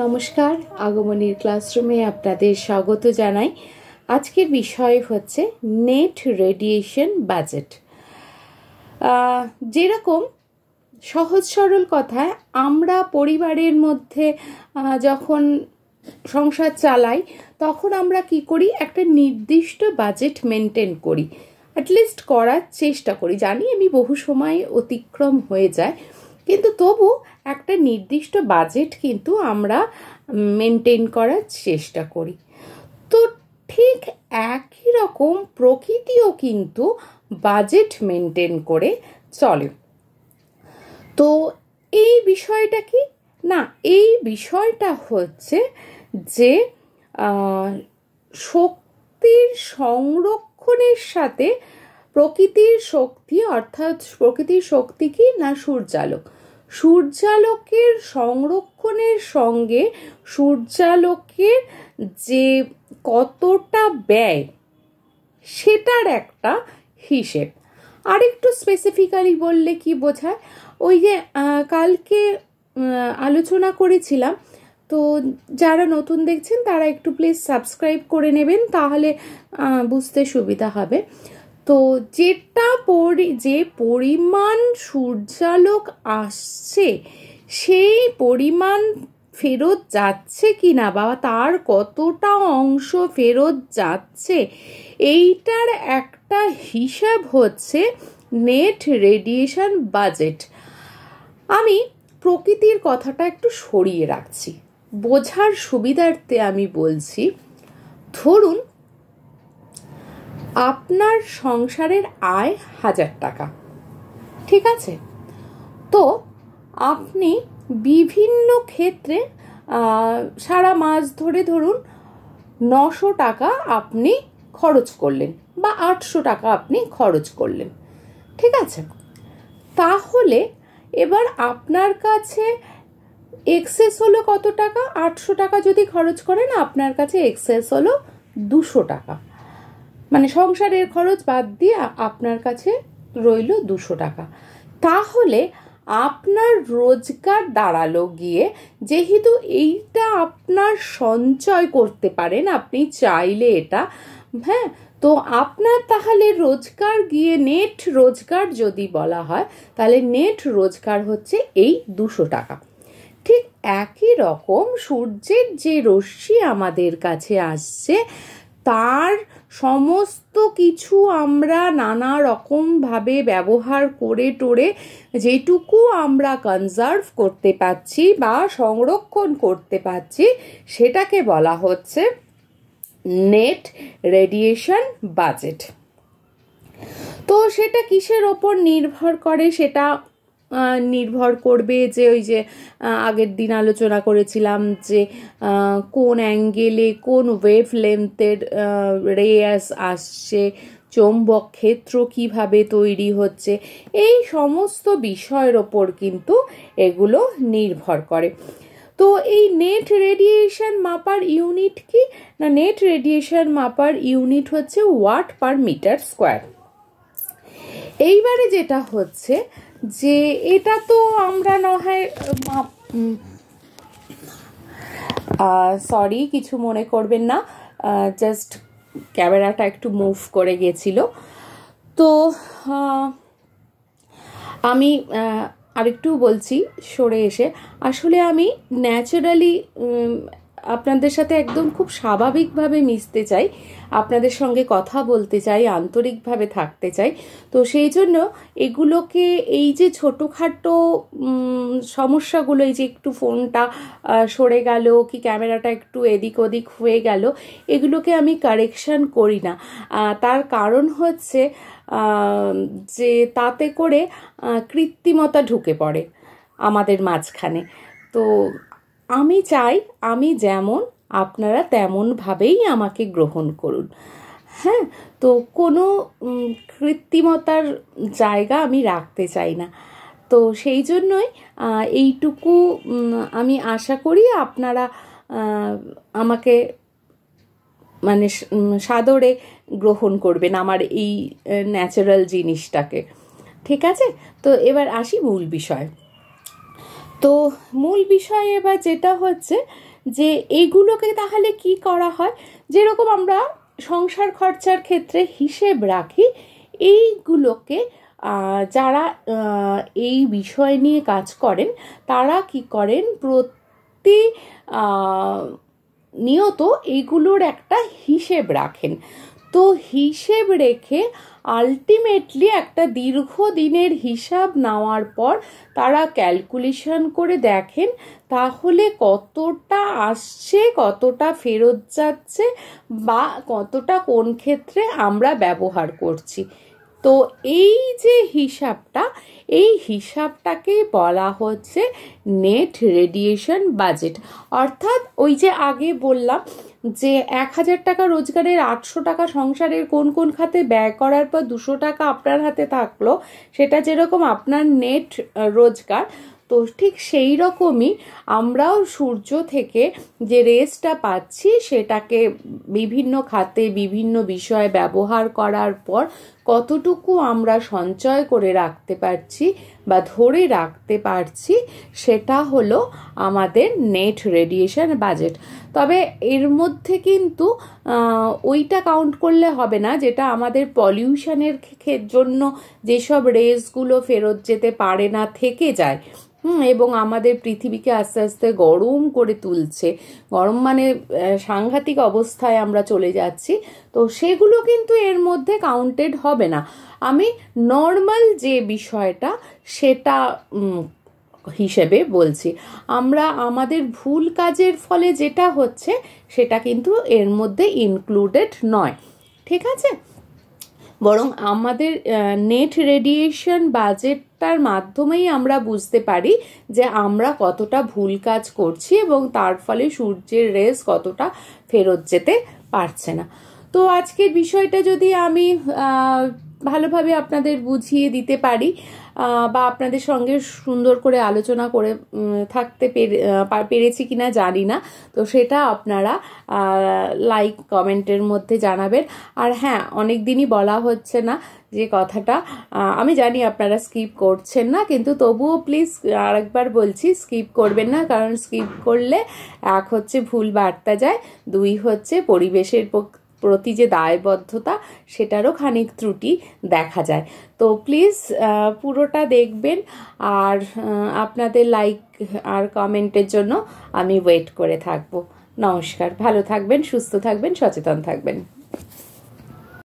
নমস্কার, আগমনীর ক্লাসরুমে আপনাদের স্বাগত জানাই। আজকের বিষয় হচ্ছে নেট রেডিয়েশন বাজেট। যেরকম সহজ সরল কথায় আমরা পরিবারের মধ্যে যখন সংসার চালাই তখন আমরা কি করি, একটা নির্দিষ্ট বাজেট মেনটেন করি, অ্যাটলিস্ট করার চেষ্টা করি। জানি আমি বহু সময় অতিক্রম হয়ে যায়, কিন্তু তবু একটা নির্দিষ্ট বাজেট কিন্তু আমরা মেনটেন করার চেষ্টা করি। তো ঠিক একই রকম প্রকৃতিও কিন্তু বাজেট মেনটেন করে চলে। তো এই বিষয়টা কি না, এই বিষয়টা হচ্ছে যে শক্তির সংরক্ষণের সাথে প্রকৃতির শক্তি, অর্থাৎ প্রকৃতির শক্তি কি না, সূর্যালোক, সূর্যালোকের সংরক্ষণের সঙ্গে সূর্যালোকের যে কতটা ব্যয় সেটার একটা হিসেব। আরেকটু স্পেসিফিক্যালি বললে কি বোঝায়, ওই যে কালকে আলোচনা করেছিলাম, তো যারা নতুন দেখছেন তারা একটু প্লিজ সাবস্ক্রাইব করে নেবেন, তাহলে বুঝতে সুবিধা হবে। তো যে পরিমাণ সূর্যালোক আসছে সেই পরিমাণ ফেরত যাচ্ছে কিনা বা তার কতটা অংশ ফেরত যাচ্ছে, এইটার একটা হিসাব হচ্ছে নেট রেডিয়েশন বাজেট। আমি প্রকৃতির কথাটা একটু সরিয়ে রাখছি, বোঝার সুবিধার্থে আমি বলছি। ধরুন আপনার সংসারের আয় 1000 টাকা, ঠিক আছে? তো আপনি বিভিন্ন ক্ষেত্রে সারা মাস ধরে ধরুন 900 টাকা আপনি খরচ করলেন বা 800 টাকা আপনি খরচ করলেন, ঠিক আছে? তাহলে এবার আপনার কাছে এক্সেস হলো কত টাকা? 800 টাকা যদি খরচ করেন, আপনার কাছে এক্সেস হলো 200 টাকা, মানে সংসারের খরচ বাদ দিয়ে আপনার কাছে রইল 200 টাকা। তাহলে আপনার রোজগার দাঁড়ালো গিয়ে, যেহেতু এইটা আপনার সঞ্চয় করতে পারেন আপনি চাইলে এটা, হ্যাঁ, তো আপনার তাহলে রোজগার গিয়ে নেট রোজগার যদি বলা হয়, তাহলে নেট রোজগার হচ্ছে এই 200 টাকা। ঠিক একই রকম সূর্যের যে রশ্মি আমাদের কাছে আসছে, তার সমস্ত কিছু আমরা নানা রকমভাবে ব্যবহার করে টোরে যেটুকু আমরা কনজার্ভ করতে পারছি বা সংরক্ষণ করতে পারছি, সেটাকে বলা হচ্ছে নেট রেডিয়েশন বাজেট। তো সেটা কিসের ওপর নির্ভর করে? সেটা নির্ভর করবে যে ওই যে আগের দিন আলোচনা করেছিলাম যে কোন অ্যাঙ্গেলে কোন ওয়েভ লেন্থের রেয়াস আসছে, চৌম্বক ক্ষেত্র কিভাবে তৈরি হচ্ছে, এই সমস্ত বিষয়ের ওপর কিন্তু এগুলো নির্ভর করে। তো এই নেট রেডিয়েশন মাপার ইউনিট কি না, নেট রেডিয়েশন মাপার ইউনিট হচ্ছে ওয়াট পার মিটার স্কোয়ার। এইবারে যেটা হচ্ছে যে এটা তো আমরা না হয় সরি, কিছু মনে করবেন না, জাস্ট ক্যামেরাটা একটু মুভ করে গেছিল। তো আমি আরেকটু বলছি সরে এসে, আসলে আমি ন্যাচারালি আপনাদের সাথে একদম খুব স্বাভাবিকভাবে মিশতে চাই, আপনাদের সঙ্গে কথা বলতে চাই, আন্তরিকভাবে থাকতে চাই। তো সেই জন্য এগুলোকে, এই যে ছোটোখাটো সমস্যাগুলো, এই যে একটু ফোনটা সরে গেল কি ক্যামেরাটা একটু এদিক ওদিক হয়ে গেল, এগুলোকে আমি কারেকশন করি না। তার কারণ হচ্ছে যে তাতে করে কৃত্রিমতা ঢুকে পড়ে আমাদের মাঝখানে। তো আমি চাই আমি যেমন, আপনারা তেমনভাবেই আমাকে গ্রহণ করুন, হ্যাঁ। তো কোনো কৃত্রিমতার জায়গা আমি রাখতে চাই না। তো সেই জন্যই এইটুকু আমি আশা করি আপনারা আমাকে মানে সাদরে গ্রহণ করবেন আমার এই ন্যাচারাল জিনিসটাকে, ঠিক আছে? তো এবার আসি মূল বিষয়। তো মূল বিষয় এবার যেটা হচ্ছে যে এইগুলোকে তাহলে কি করা হয়, যেরকম আমরা সংসার খরচার ক্ষেত্রে হিসেব রাখি, এইগুলোকে যারা এই বিষয় নিয়ে কাজ করেন তারা কি করেন, প্রতি নিয়ত এইগুলোর একটা হিসেব রাখেন। তো হিসেব রেখে আলটিমেটলি একটা দীর্ঘদিনের হিসাব নেওয়ার পর তারা ক্যালকুলেশন করে দেখেন তাহলে কতটা আসছে, কতটা ফেরত যাচ্ছে, বা কতটা কোন ক্ষেত্রে আমরা ব্যবহার করছি। তো এই যে হিসাবটা, এই হিসাবটাকেই বলা হচ্ছে নেট রেডিয়েশন বাজেট। অর্থাৎ ওই যে আগে বললাম যে 1000 টাকা রোজগারের 800 টাকা সংসারের কোন কোন খাতে ব্যয় করার পর 200 টাকা আপনার হাতে থাকলো, সেটা যেরকম আপনার নেট রোজগার, তো ঠিক সেই রকমই আমরাও সূর্য থেকে যে রেসটা পাচ্ছি সেটাকে বিভিন্ন খাতে বিভিন্ন বিষয়ে ব্যবহার করার পর কতটুকু আমরা সঞ্চয় করে রাখতে পারছি বা ধরে রাখতে পারছি, সেটা হলো আমাদের নেট রেডিয়েশন বাজেট। তবে এর মধ্যে কিন্তু ওইটা কাউন্ট করলে হবে না যেটা আমাদের পলিউশনের জন্য যেসব রেসগুলো ফেরত যেতে পারে না, থেকে যায়, এবং আমাদের পৃথিবীকে আস্তে আস্তে গরম করে তুলছে, গরম মানে সাংঘাতিক অবস্থায় আমরা চলে যাচ্ছি, তো সেগুলো কিন্তু এর মধ্যে কাউন্টেড হবে না। আমি নর্মাল যে বিষয়টা সেটা হিসেবে বলছি। আমরা আমাদের ভুল কাজের ফলে যেটা হচ্ছে সেটা কিন্তু এর মধ্যে ইনক্লুডেড নয়, ঠিক আছে? বরং আমাদের নেট রেডিয়েশন বাজেটটার মাধ্যমেই আমরা বুঝতে পারি যে আমরা কতটা ভুল কাজ করছি এবং তার ফলে সূর্যের রেস কতটা ফেরত যেতে পারছে না। তো আজকের বিষয়টা যদি আমি ভালোভাবে আপনাদের বুঝিয়ে দিতে পারি বা আপনাদের সঙ্গে সুন্দর করে আলোচনা করে থাকতে পেরেছি কিনা জানি না, তো সেটা আপনারা লাইক কমেন্টের মধ্যে জানাবেন। আর হ্যাঁ, অনেক দিনই বলা হচ্ছে না যে কথাটা, আমি জানি আপনারা স্কিপ করছেন না, কিন্তু তবুও প্লিজ আরেকবার বলছি, স্কিপ করবেন না, কারণ স্কিপ করলে এক হচ্ছে ভুল বার্তা যায়, দুই হচ্ছে পরিবেশের প্রতি যে দায়বদ্ধতা সেটারও খানিক ত্রুটি দেখা যায়। তো প্লিজ পুরোটা দেখবেন, আর আপনাদের লাইক আর কমেন্টের জন্য আমি ওয়েট করে থাকবো। নমস্কার, ভালো থাকবেন, সুস্থ থাকবেন, সচেতন থাকবেন।